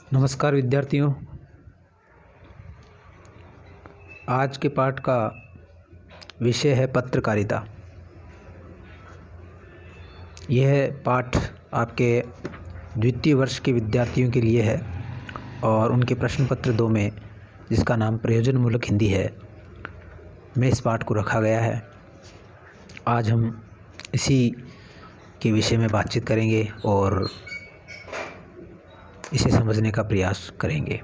नमस्कार विद्यार्थियों। आज के पाठ का विषय है पत्रकारिता। यह पाठ आपके द्वितीय वर्ष के विद्यार्थियों के लिए है और उनके प्रश्न पत्र 2 में, जिसका नाम प्रयोजनमूलक हिंदी है, में इस पाठ को रखा गया है। आज हम इसी के विषय में बातचीत करेंगे और इसे समझने का प्रयास करेंगे।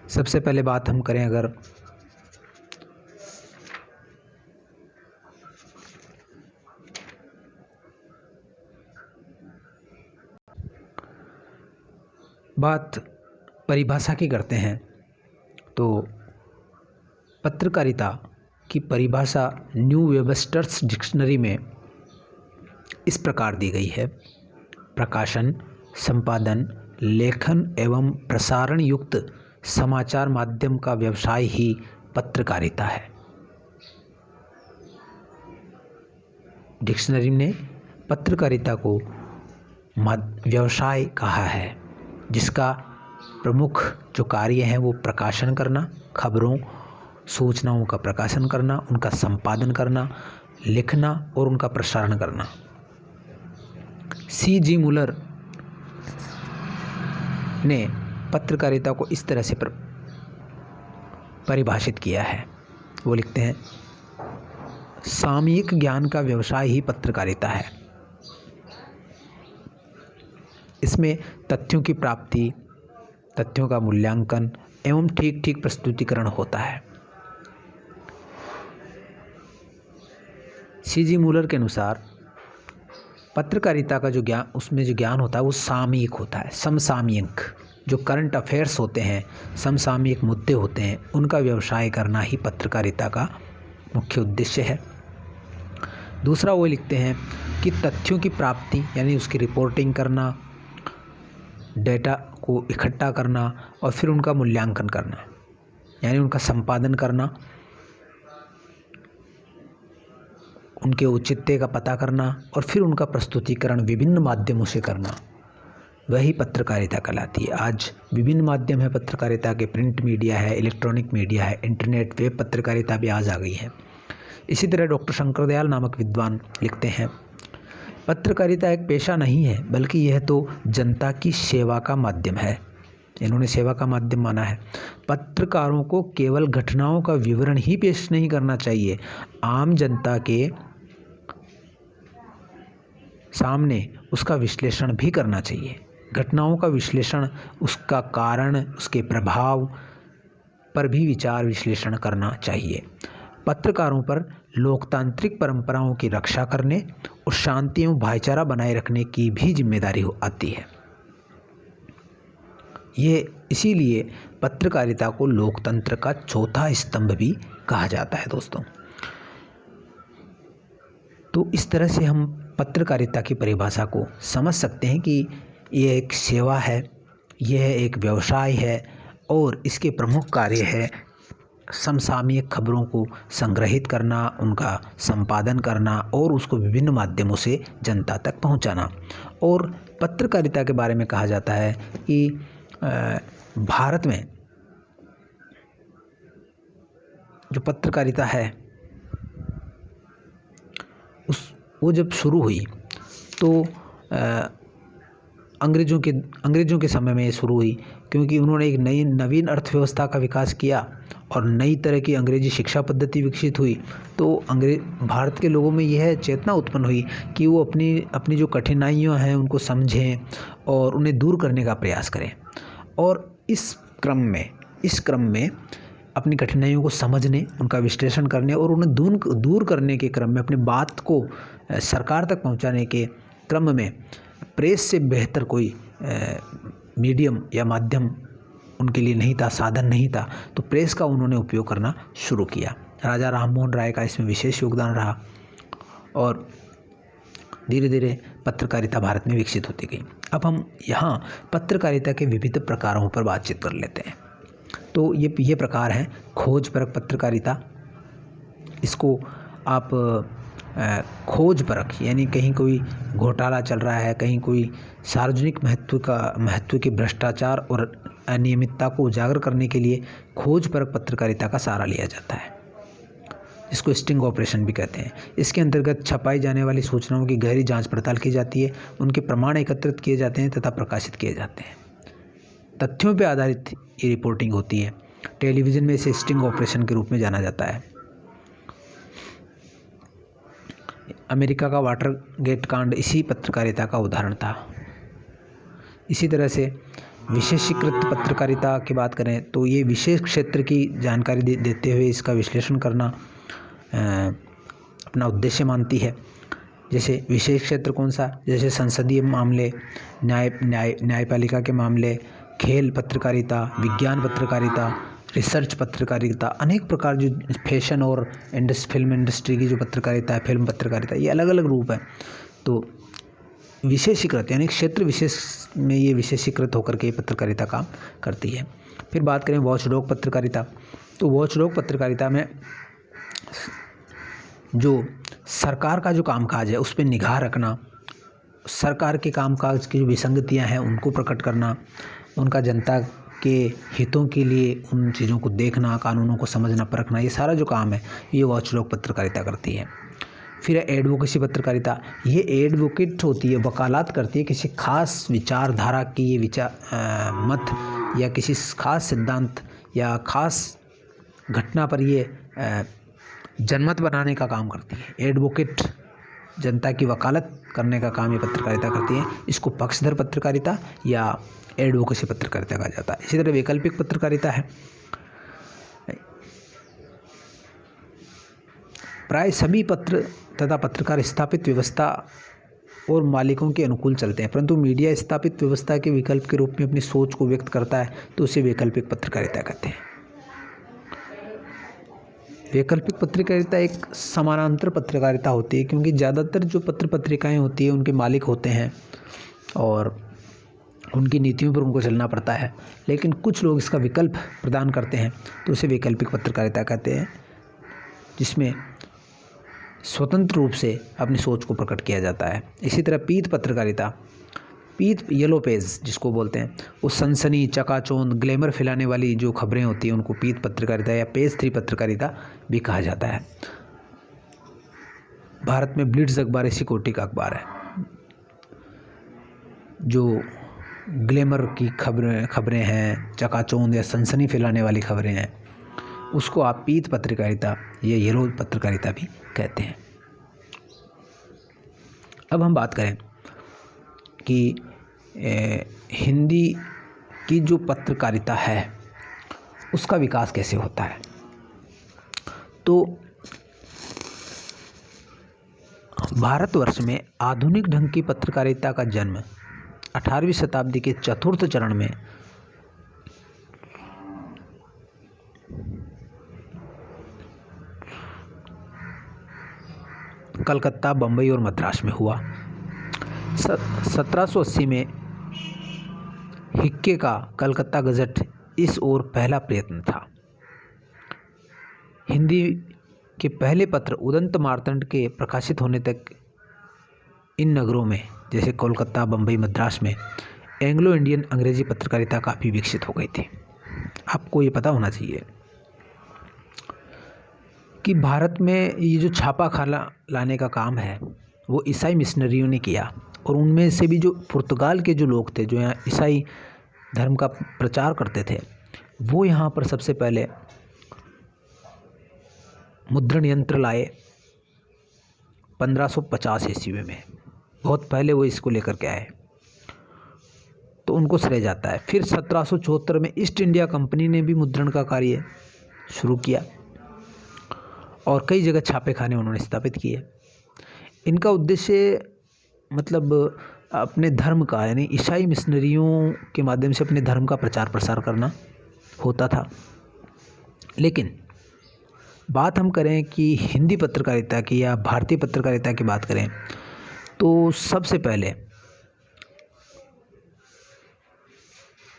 सबसे पहले बात हम करें अगर बात परिभाषा की करते हैं तो पत्रकारिता की परिभाषा न्यू वेबस्टर्स डिक्शनरी में इस प्रकार दी गई है: प्रकाशन, संपादन, लेखन एवं प्रसारण युक्त समाचार माध्यम का व्यवसाय ही पत्रकारिता है। डिक्शनरी ने पत्रकारिता को व्यवसाय कहा है, जिसका प्रमुख जो कार्य है वो प्रकाशन करना, खबरों सूचनाओं का प्रकाशन करना, उनका संपादन करना, लिखना और उनका प्रसारण करना। C.G. मुलर ने पत्रकारिता को इस तरह से परिभाषित किया है। वो लिखते हैं, सामयिक ज्ञान का व्यवसाय ही पत्रकारिता है। इसमें तथ्यों की प्राप्ति, तथ्यों का मूल्यांकन एवं ठीक प्रस्तुतिकरण होता है। C.G. मुलर के अनुसार पत्रकारिता का जो ज्ञान, उसमें जो ज्ञान होता है वो सामयिक होता है, समसामयिक। जो करंट अफेयर्स होते हैं, समसामयिक मुद्दे होते हैं, उनका व्यवसाय करना ही पत्रकारिता का मुख्य उद्देश्य है। दूसरा वो लिखते हैं कि तथ्यों की प्राप्ति यानी उसकी रिपोर्टिंग करना, डेटा को इकट्ठा करना और फिर उनका मूल्यांकन करना यानी उनका संपादन करना, उनके औचित्य का पता करना और फिर उनका प्रस्तुतिकरण विभिन्न माध्यमों से करना, वही पत्रकारिता कहलाती है। आज विभिन्न माध्यम है पत्रकारिता के, प्रिंट मीडिया है, इलेक्ट्रॉनिक मीडिया है, इंटरनेट, वेब पत्रकारिता भी आज आ गई है। इसी तरह डॉक्टर शंकरदयाल नामक विद्वान लिखते हैं, पत्रकारिता एक पेशा नहीं है बल्कि यह तो जनता की सेवा का माध्यम है। इन्होंने सेवा का माध्यम माना है। पत्रकारों को केवल घटनाओं का विवरण ही पेश नहीं करना चाहिए, आम जनता के सामने उसका विश्लेषण भी करना चाहिए। घटनाओं का विश्लेषण, उसका कारण, उसके प्रभाव पर भी विचार विश्लेषण करना चाहिए। पत्रकारों पर लोकतांत्रिक परंपराओं की रक्षा करने और शांति एवं भाईचारा बनाए रखने की भी जिम्मेदारी आती है। ये इसीलिए पत्रकारिता को लोकतंत्र का चौथा स्तंभ भी कहा जाता है दोस्तों। तो इस तरह से हम पत्रकारिता की परिभाषा को समझ सकते हैं कि यह एक सेवा है, यह एक व्यवसाय है और इसके प्रमुख कार्य है समसामयिक खबरों को संग्रहित करना, उनका संपादन करना और उसको विभिन्न माध्यमों से जनता तक पहुंचाना। और पत्रकारिता के बारे में कहा जाता है कि भारत में जो पत्रकारिता है वो जब शुरू हुई तो अंग्रेज़ों के समय में ये शुरू हुई, क्योंकि उन्होंने एक नवीन अर्थव्यवस्था का विकास किया और नई तरह की अंग्रेजी शिक्षा पद्धति विकसित हुई। तो भारत के लोगों में यह चेतना उत्पन्न हुई कि वो अपनी जो कठिनाइयाँ हैं उनको समझें और उन्हें दूर करने का प्रयास करें। और इस क्रम में अपनी कठिनाइयों को समझने, उनका विश्लेषण करने और उन्हें दूर करने के क्रम में, अपनी बात को सरकार तक पहुंचाने के क्रम में प्रेस से बेहतर कोई मीडियम या माध्यम उनके लिए नहीं था, साधन नहीं था। तो प्रेस का उन्होंने उपयोग करना शुरू किया। राजा राममोहन राय का इसमें विशेष योगदान रहा और धीरे धीरे पत्रकारिता भारत में विकसित होती गई। अब हम यहाँ पत्रकारिता के विविध प्रकारों पर बातचीत कर लेते हैं। तो ये प्रकार हैं: खोजपरक पत्रकारिता, इसको आप खोज परख, यानी कहीं कोई घोटाला चल रहा है, कहीं कोई सार्वजनिक महत्व के भ्रष्टाचार और अनियमितता को उजागर करने के लिए खोज परख पत्रकारिता का सहारा लिया जाता है, इसको स्टिंग ऑपरेशन भी कहते हैं। इसके अंतर्गत छपाई जाने वाली सूचनाओं की गहरी जांच पड़ताल की जाती है, उनके प्रमाण एकत्रित किए जाते हैं तथा प्रकाशित किए जाते हैं। तथ्यों पर आधारित ये रिपोर्टिंग होती है। टेलीविज़न में इसे स्टिंग ऑपरेशन के रूप में जाना जाता है। अमेरिका का वाटरगेट कांड इसी पत्रकारिता का उदाहरण था। इसी तरह से विशेषीकृत पत्रकारिता की बात करें तो ये विशेष क्षेत्र की जानकारी देते हुए इसका विश्लेषण करना अपना उद्देश्य मानती है। जैसे विशेष क्षेत्र कौन सा, जैसे संसदीय मामले, न्यायपालिका के मामले, खेल पत्रकारिता, विज्ञान पत्रकारिता, रिसर्च पत्रकारिता, अनेक प्रकार जो फैशन और फिल्म इंडस्ट्री की जो पत्रकारिता है, फिल्म पत्रकारिता, ये अलग अलग रूप है। तो विशेषीकृत यानी क्षेत्र विशेष में ये विशेषीकृत होकर के पत्रकारिता काम करती है। फिर बात करें वॉचडॉग पत्रकारिता, तो वॉचडॉग पत्रकारिता में जो सरकार का जो कामकाज है उस पर निगाह रखना, सरकार के कामकाज की जो विसंगतियां हैं उनको प्रकट करना, उनका जनता के हितों के लिए उन चीज़ों को देखना, कानूनों को समझना, परखना, ये सारा जो काम है ये वॉचडॉग पत्रकारिता करती है। फिर एडवोकेसी पत्रकारिता, ये एडवोकेट होती है, वकालत करती है किसी खास विचारधारा की, ये मत या किसी खास सिद्धांत या खास घटना पर ये जनमत बनाने का काम करती है। एडवोकेट जनता की वकालत करने का काम ये पत्रकारिता करती है। इसको पक्षधर पत्रकारिता या एडवोकेसी पत्रकारिता कहा जाता है। इसी तरह वैकल्पिक पत्रकारिता है। प्राय सभी पत्र तथा पत्रकार स्थापित व्यवस्था और मालिकों के अनुकूल चलते हैं, परंतु मीडिया स्थापित व्यवस्था के विकल्प के रूप में अपनी सोच को व्यक्त करता है तो उसे वैकल्पिक पत्रकारिता कहते हैं। वैकल्पिक पत्रकारिता एक समानांतर पत्रकारिता होती है, क्योंकि ज़्यादातर जो पत्र पत्रिकाएं होती है उनके मालिक होते हैं और उनकी नीतियों पर उनको चलना पड़ता है, लेकिन कुछ लोग इसका विकल्प प्रदान करते हैं तो उसे वैकल्पिक पत्रकारिता कहते हैं, जिसमें स्वतंत्र रूप से अपनी सोच को प्रकट किया जाता है। इसी तरह पीत पत्रकारिता, पीत येलो पेज जिसको बोलते हैं, वो सनसनी, चकाचौंध, ग्लैमर फैलाने वाली जो खबरें होती हैं उनको पीत पत्रकारिता या पेज 3 पत्रकारिता भी कहा जाता है। भारत में ब्लिट्ज अखबार इसी कोटि का अखबार है। जो ग्लैमर की खबरें हैं, चकाचौंध या सनसनी फैलाने वाली खबरें हैं, उसको आप पीत पत्रकारिता या येलो पत्रकारिता भी कहते हैं। अब हम बात करें कि हिंदी की जो पत्रकारिता है उसका विकास कैसे होता है। तो भारतवर्ष में आधुनिक ढंग की पत्रकारिता का जन्म 18वीं शताब्दी के चतुर्थ चरण में कलकत्ता, बम्बई और मद्रास में हुआ। 1780 में हिक्के का कलकत्ता गज़ट इस ओर पहला प्रयत्न था। हिंदी के पहले पत्र उदंत मार्तंड के प्रकाशित होने तक इन नगरों में जैसे कोलकाता, बम्बई, मद्रास में एंग्लो इंडियन अंग्रेजी पत्रकारिता काफ़ी विकसित हो गई थी। आपको ये पता होना चाहिए कि भारत में ये जो छापा खाना लाने का काम है वो ईसाई मिशनरियों ने किया, और उनमें से भी जो पुर्तगाल के जो लोग थे जो यहाँ ईसाई धर्म का प्रचार करते थे, वो यहाँ पर सबसे पहले मुद्रण यंत्र लाए 1550 ईस्वी में। बहुत पहले वो इसको लेकर के आए, तो उनको श्रेय जाता है। फिर 1774 में ईस्ट इंडिया कंपनी ने भी मुद्रण का कार्य शुरू किया और कई जगह छापे खाने उन्होंने स्थापित किए। इनका उद्देश्य मतलब अपने धर्म का, यानी ईसाई मिशनरियों के माध्यम से अपने धर्म का प्रचार प्रसार करना होता था। लेकिन बात हम करें कि हिंदी पत्रकारिता की या भारतीय पत्रकारिता की बात करें तो सबसे पहले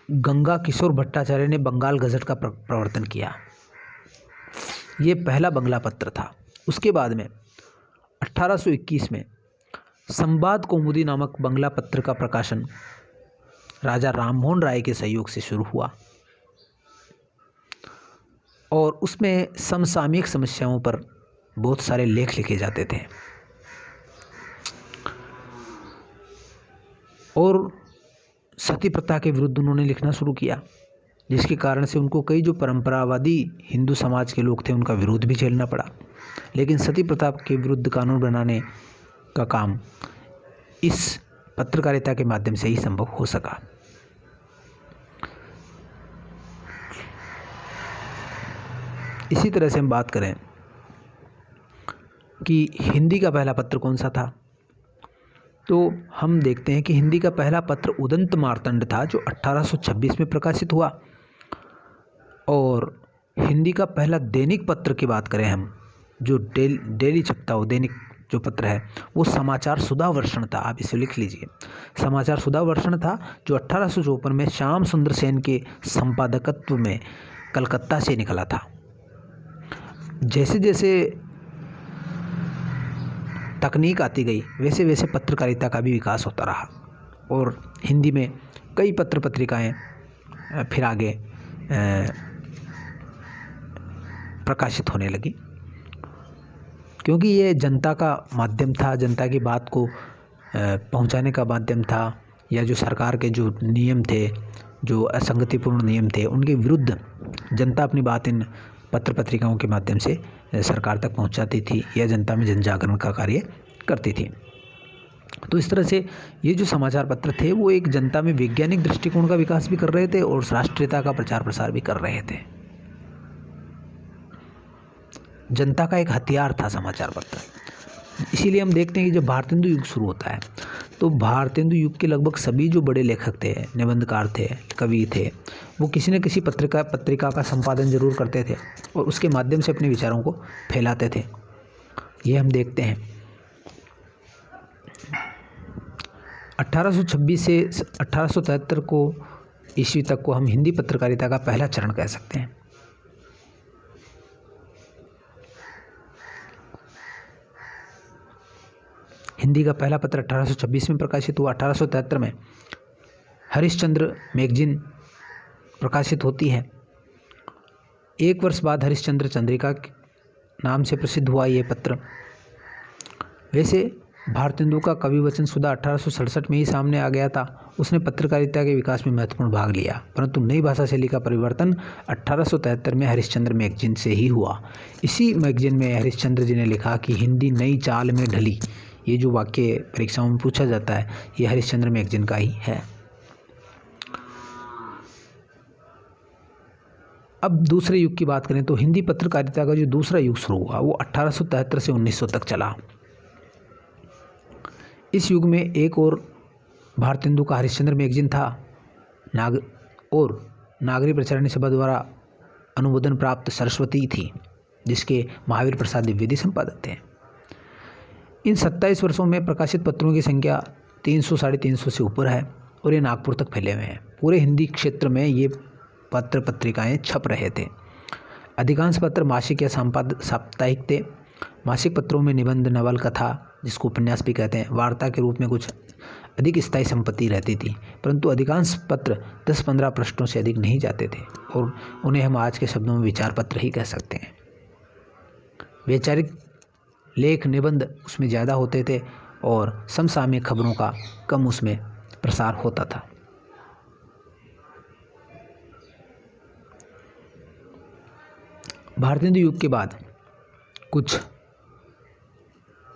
गंगा किशोर भट्टाचार्य ने बंगाल गज़ट का प्रवर्तन किया। ये पहला बंगला पत्र था। उसके बाद में 1821 में संवाद कौमुदी नामक बंगला पत्र का प्रकाशन राजा राममोहन राय के सहयोग से शुरू हुआ और उसमें समसामयिक समस्याओं पर बहुत सारे लेख लिखे जाते थे और सती प्रथा के विरुद्ध उन्होंने लिखना शुरू किया, जिसके कारण से उनको कई जो परंपरावादी हिंदू समाज के लोग थे उनका विरोध भी झेलना पड़ा। लेकिन सती प्रथा के विरुद्ध कानून बनाने का काम इस पत्रकारिता के माध्यम से ही संभव हो सका। इसी तरह से हम बात करें कि हिंदी का पहला पत्र कौन सा था, तो हम देखते हैं कि हिंदी का पहला पत्र उदंत मार्तंड था जो 1826 में प्रकाशित हुआ। और हिंदी का पहला दैनिक पत्र की बात करें हम, जो डेली छपता हो दैनिक जो पत्र है, वो समाचार सुधा वर्षण था। आप इसे लिख लीजिए, समाचार सुधा वर्षण था, जो 1854 में श्याम सुंदर सेन के संपादकत्व में कलकत्ता से निकला था। जैसे जैसे तकनीक आती गई वैसे वैसे पत्रकारिता का भी विकास होता रहा और हिंदी में कई पत्र पत्रिकाएं फिर आगे प्रकाशित होने लगी, क्योंकि ये जनता का माध्यम था, जनता की बात को पहुंचाने का माध्यम था, या जो सरकार के जो नियम थे, जो असंगतिपूर्ण नियम थे, उनके विरुद्ध जनता अपनी बात इन पत्र पत्रिकाओं के माध्यम से सरकार तक पहुंचाती थी या जनता में जन जागरण का कार्य करती थी। तो इस तरह से ये जो समाचार पत्र थे वो एक जनता में वैज्ञानिक दृष्टिकोण का विकास भी कर रहे थे और राष्ट्रीयता का प्रचार प्रसार भी कर रहे थे। जनता का एक हथियार था समाचार पत्र। इसीलिए हम देखते हैं कि जब भारतेंदु युग शुरू होता है तो भारतेंदु युग के लगभग सभी जो बड़े लेखक थे, निबंधकार थे, कवि थे, वो किसी न किसी पत्रिका का संपादन जरूर करते थे और उसके माध्यम से अपने विचारों को फैलाते थे। ये हम देखते हैं 1826 से 1873 को ईस्वी तक को हम हिंदी पत्रकारिता का पहला चरण कह सकते हैं। हिंदी का पहला पत्र 1826 में प्रकाशित हुआ। 1873 में हरिश्चंद्र मैगजीन प्रकाशित होती है। एक वर्ष बाद हरिश्चंद्र चंद्रिका नाम से प्रसिद्ध हुआ ये पत्र। वैसे भारतेंदु का कवि वचन सुधा 1867 में ही सामने आ गया था। उसने पत्रकारिता के विकास में महत्वपूर्ण भाग लिया, परंतु नई भाषा शैली का परिवर्तन 1873 में हरिश्चंद्र मैगजीन से ही हुआ। इसी मैगजीन में हरिश्चंद्र जी ने लिखा कि हिंदी नई चाल में ढली। ये जो वाक्य परीक्षाओं में पूछा जाता है ये हरिश्चंद्र मैगजीन का ही है। अब दूसरे युग की बात करें तो हिंदी पत्रकारिता का जो दूसरा युग शुरू हुआ वो 1873 से 1900 तक चला। इस युग में एक और भारतेंदु का हरिश्चंद्र मैगजीन था और नागरी प्रचारणी सभा द्वारा अनुमोदन प्राप्त सरस्वती थी, जिसके महावीर प्रसाद द्विवेदी संपादक थे। इन 27 वर्षों में प्रकाशित पत्रों की संख्या 300-350 से ऊपर है और ये नागपुर तक फैले हुए हैं। पूरे हिंदी क्षेत्र में ये पत्र पत्रिकाएं छप रहे थे। अधिकांश पत्र मासिक या साप्ताहिक थे। मासिक पत्रों में निबंध, नवल, कथा, जिसको उपन्यास भी कहते हैं, वार्ता के रूप में कुछ अधिक स्थायी संपत्ति रहती थी, परंतु अधिकांश पत्र 10-15 पृष्ठों से अधिक नहीं जाते थे और उन्हें हम आज के शब्दों में विचार पत्र ही कह सकते हैं। वैचारिक लेख, निबंध उसमें ज़्यादा होते थे और समसामयिक खबरों का कम उसमें प्रसार होता था। भारतेंदु युग के बाद कुछ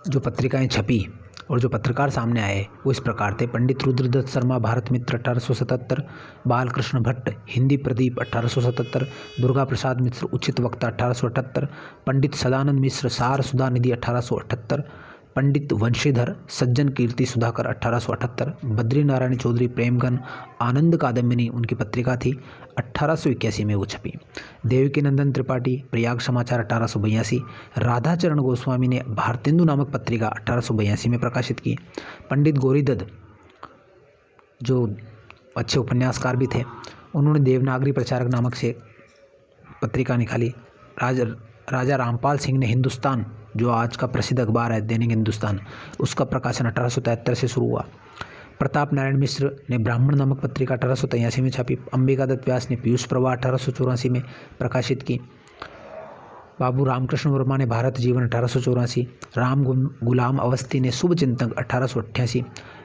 जो पत्रिकाएं छपी और जो पत्रकार सामने आए वो इस प्रकार थे। पंडित रुद्रदत्त शर्मा भारत मित्र 1877, बालकृष्ण भट्ट हिंदी प्रदीप 1877, दुर्गा प्रसाद मिश्र उचित वक्ता 1878, पंडित सदानंद मिश्र सार सुधा निधि 1878, पंडित वंशीधर सज्जन कीर्ति सुधाकर 1878, बद्री नारायण चौधरी प्रेमगन आनंद कादम्बिनी उनकी पत्रिका थी, 1881 में वो छपी। देवकी नंदन त्रिपाठी प्रयाग समाचार 1882, राधाचरण गोस्वामी ने भारतेंदु नामक पत्रिका 1882 में प्रकाशित की। पंडित गौरीदत्त जो अच्छे उपन्यासकार भी थे, उन्होंने देवनागरी प्रचारक नामक से पत्रिका निकाली। राजा रामपाल सिंह ने हिंदुस्तान जो आज का प्रसिद्ध अखबार है दैनिक हिंदुस्तान, उसका प्रकाशन 1873 से शुरू हुआ। प्रताप नारायण मिश्र ने ब्राह्मण नामक पत्रिका 1883 में छापी। अंबिका दत्त व्यास ने पीयूष प्रवाह 1884 में प्रकाशित की। बाबू रामकृष्ण वर्मा ने भारत जीवन 1884, राम गुलाम अवस्थी ने शुभ चिंतक 1888,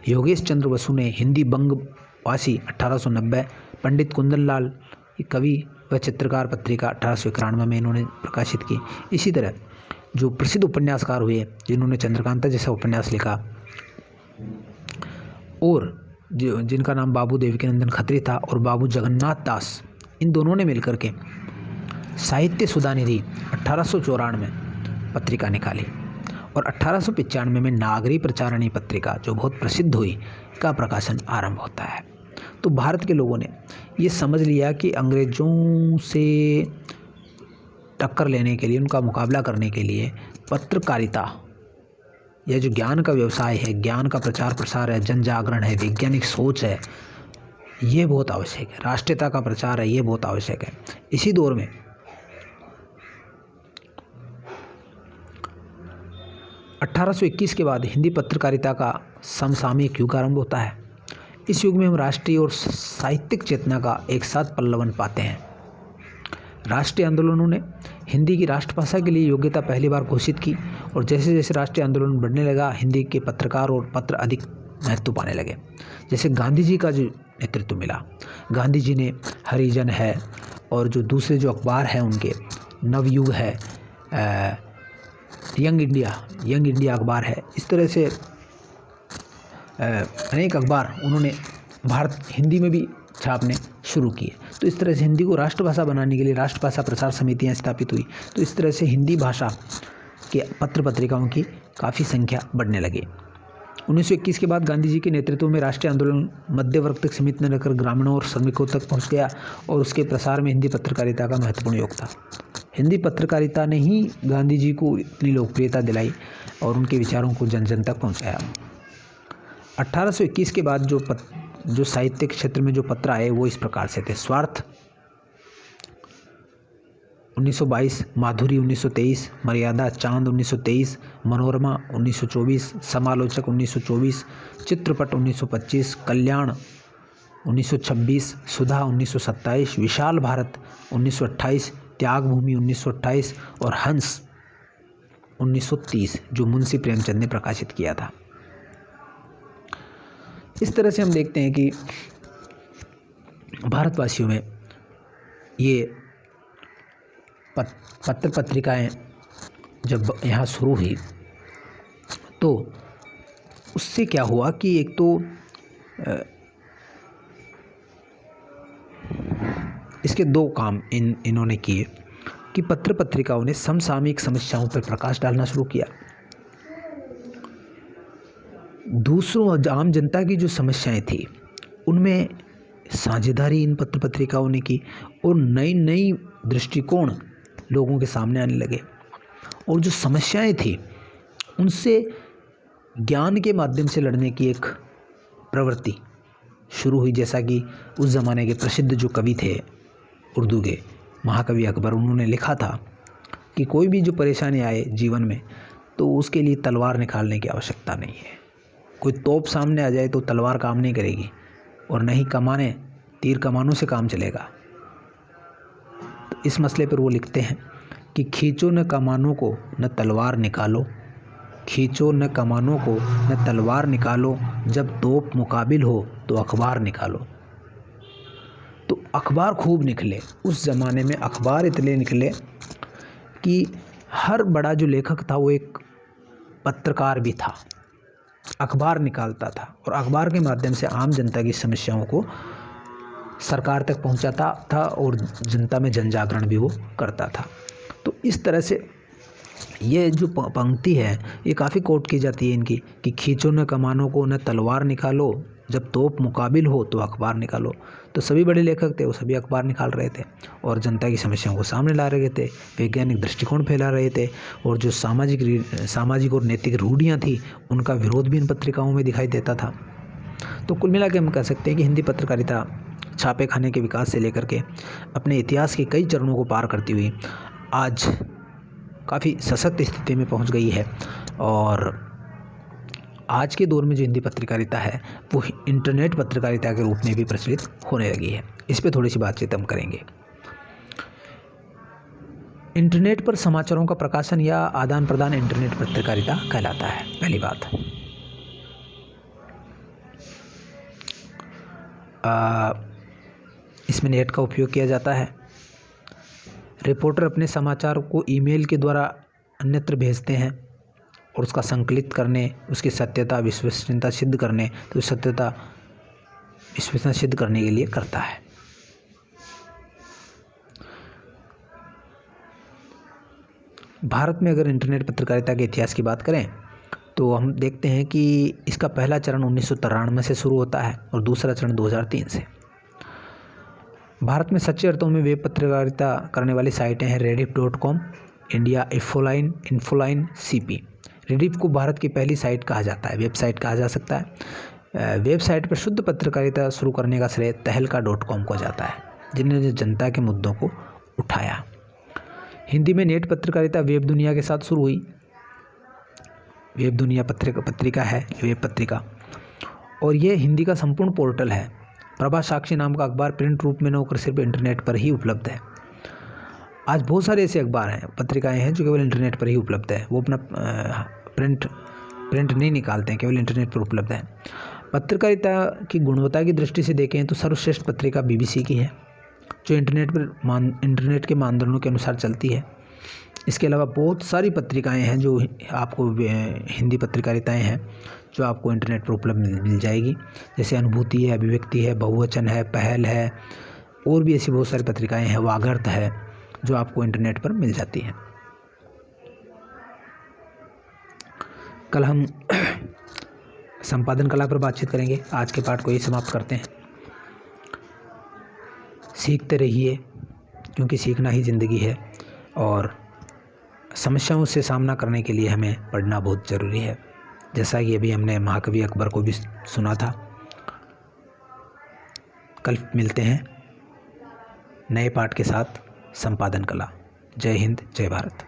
योगेश चंद्र बसु ने हिंदी बंगवासी 1890, पंडित कुंदन लाल कवि व चित्रकार पत्रिका 1891 में इन्होंने प्रकाशित की। इसी तरह जो प्रसिद्ध उपन्यासकार हुए जिन्होंने चंद्रकांता जैसा उपन्यास लिखा और जिनका नाम बाबू देवकीनंदन खत्री था और बाबू जगन्नाथ दास, इन दोनों ने मिलकर के साहित्य सुधानिधि 1894 में पत्रिका निकाली और 1895 में नागरी प्रचारणी पत्रिका, जो बहुत प्रसिद्ध हुई, का प्रकाशन आरंभ होता है। तो भारत के लोगों ने ये समझ लिया कि अंग्रेज़ों से टक्कर लेने के लिए, उनका मुकाबला करने के लिए पत्रकारिता या जो ज्ञान का व्यवसाय है, ज्ञान का प्रचार प्रसार है, जन जागरण है, वैज्ञानिक सोच है, ये बहुत आवश्यक है। राष्ट्रीयता का प्रचार है, ये बहुत आवश्यक है। इसी दौर में 1821 के बाद हिंदी पत्रकारिता का समसामयिक युग आरंभ होता है। इस युग में हम राष्ट्रीय और साहित्यिक चेतना का एक साथ पल्लवन पाते हैं। राष्ट्रीय आंदोलनों ने हिंदी की राष्ट्रभाषा के लिए योग्यता पहली बार घोषित की और जैसे जैसे राष्ट्रीय आंदोलन बढ़ने लगा, हिंदी के पत्रकार और पत्र अधिक महत्व पाने लगे। जैसे गांधी जी का जो नेतृत्व मिला, गांधी जी ने हरिजन है और जो दूसरे जो अखबार हैं उनके, नवयुग है, यंग इंडिया अखबार है, इस तरह से अनेक अखबार उन्होंने भारत हिंदी में भी छापने शुरू किए। तो इस तरह से हिंदी को राष्ट्रभाषा बनाने के लिए राष्ट्रभाषा प्रसार समितियां स्थापित हुई। तो इस तरह से हिंदी भाषा के पत्र पत्रिकाओं की काफ़ी संख्या बढ़ने लगी। 1921 के बाद गांधी जी के नेतृत्व में राष्ट्रीय आंदोलन मध्य वर्ग तक सीमित न रहकर ग्रामीणों और श्रमिकों तक पहुंच गया और उसके प्रसार में हिंदी पत्रकारिता का महत्वपूर्ण योगदान था। हिंदी पत्रकारिता ने ही गांधी जी को इतनी लोकप्रियता दिलाई और उनके विचारों को जन जन तक पहुँचाया। 1821 के बाद जो साहित्य क्षेत्र में जो पत्र आए वो इस प्रकार से थे। स्वार्थ 1922, माधुरी 1923, मर्यादा चांद 1923, मनोरमा 1924, समालोचक 1924, चित्रपट 1925, कल्याण 1926, सुधा 1927, विशाल भारत 1928, त्यागभूमि 1928 और हंस 1930 जो मुंशी प्रेमचंद ने प्रकाशित किया था। इस तरह से हम देखते हैं कि भारतवासियों में ये पत्र पत्रिकाएं जब यहाँ शुरू हुई तो उससे क्या हुआ कि एक तो इसके दो काम इन्होंने किए कि पत्र पत्रिकाओं ने समसामयिक समस्याओं पर प्रकाश डालना शुरू किया। दूसरों आम जनता की जो समस्याएं थी उनमें साझेदारी इन पत्र पत्रिकाओं ने की और नई नई दृष्टिकोण लोगों के सामने आने लगे और जो समस्याएं थी उनसे ज्ञान के माध्यम से लड़ने की एक प्रवृत्ति शुरू हुई। जैसा कि उस ज़माने के प्रसिद्ध जो कवि थे उर्दू के, महाकवि अकबर, उन्होंने लिखा था कि कोई भी जो परेशानी आए जीवन में तो उसके लिए तलवार निकालने की आवश्यकता नहीं है। कोई तोप सामने आ जाए तो तलवार काम नहीं करेगी और न ही कमाने, तीर कमानों से काम चलेगा। तो इस मसले पर वो लिखते हैं कि खींचो न कमानों को न तलवार निकालो, खींचो न कमानों को न तलवार निकालो, जब तोप मुकाबिल हो तो अखबार निकालो। तो अखबार खूब निकले। उस ज़माने में अखबार इतने निकले कि हर बड़ा जो लेखक था वो एक पत्रकार भी था, अखबार निकालता था और अखबार के माध्यम से आम जनता की समस्याओं को सरकार तक पहुंचाता था और जनता में जन जागरण भी वो करता था। तो इस तरह से ये जो पंक्ति है ये काफ़ी कोट की जाती है इनकी कि खींचो न कमानों को न तलवार निकालो, जब तोप मुकाबिल हो तो अखबार निकालो। तो सभी बड़े लेखक थे वो सभी अखबार निकाल रहे थे और जनता की समस्याओं को सामने ला रहे थे, वैज्ञानिक दृष्टिकोण फैला रहे थे और जो सामाजिक और नैतिक रूढ़ियाँ थी उनका विरोध भी इन पत्रिकाओं में दिखाई देता था। तो कुल मिला के हम कह सकते हैं कि हिंदी पत्रकारिता छापे खाने के विकास से लेकर के अपने इतिहास के कई चरणों को पार करती हुई आज काफ़ी सशक्त स्थिति में पहुंच गई है। और आज के दौर में जो हिंदी पत्रकारिता है वो इंटरनेट पत्रकारिता के रूप में भी प्रचलित होने लगी है। इस पे थोड़ी सी बातचीत हम करेंगे। इंटरनेट पर समाचारों का प्रकाशन या आदान प्रदान इंटरनेट पत्रकारिता कहलाता है। पहली बात, इसमें नेट का उपयोग किया जाता है। रिपोर्टर अपने समाचार को ईमेल के द्वारा अन्यत्र भेजते हैं और उसका संकलित करने, उसकी सत्यता विश्वसनीयता सिद्ध करने, तो सत्यता विश्वसनीयता सिद्ध करने के लिए करता है। भारत में अगर इंटरनेट पत्रकारिता के इतिहास की बात करें तो हम देखते हैं कि इसका पहला चरण 1993 से शुरू होता है और दूसरा चरण 2003 से। भारत में सच्चे अर्थों में वेब पत्रकारिता करने वाली साइटें हैं rediff.com, India Infoline, CP। Rediff को भारत की पहली साइट कहा जाता है, वेबसाइट कहा जा सकता है। वेबसाइट पर शुद्ध पत्रकारिता शुरू करने का श्रेय तहलका.com को जाता है, जिन्होंने जनता के मुद्दों को उठाया। हिंदी में नेट पत्रकारिता वेब दुनिया के साथ शुरू हुई। वेब दुनिया पत्रिका है, वेब पत्रिका, और ये हिंदी का संपूर्ण पोर्टल है। प्रभा साक्षी नाम का अखबार प्रिंट रूप में न होकर सिर्फ इंटरनेट पर ही उपलब्ध है। आज बहुत सारे ऐसे अखबार हैं, पत्रिकाएं हैं जो केवल इंटरनेट पर ही उपलब्ध है। वो अपना प्रिंट नहीं निकालते हैं, केवल इंटरनेट पर उपलब्ध है। पत्रकारिता की गुणवत्ता की दृष्टि से देखें तो सर्वश्रेष्ठ पत्रिका BBC की है, जो इंटरनेट के मानदंडों के अनुसार चलती है। इसके अलावा बहुत सारी पत्रिकाएं हैं जो आपको हिंदी पत्रकारिताएं हैं जो आपको इंटरनेट पर उपलब्ध मिल जाएगी, जैसे अनुभूति है, अभिव्यक्ति है, बहुवचन है, पहल है, और भी ऐसी बहुत सारी पत्रिकाएं हैं, वागर्त है, जो आपको इंटरनेट पर मिल जाती हैं। कल हम संपादन कला पर बातचीत करेंगे। आज के पाठ को यही समाप्त करते हैं। सीखते रहिए, क्योंकि सीखना ही ज़िंदगी है, और समस्याओं से सामना करने के लिए हमें पढ़ना बहुत ज़रूरी है। जैसा कि अभी हमने महाकवि अकबर को भी सुना था। कल मिलते हैं नए पाठ के साथ। संपादन कला। जय हिंद, जय भारत।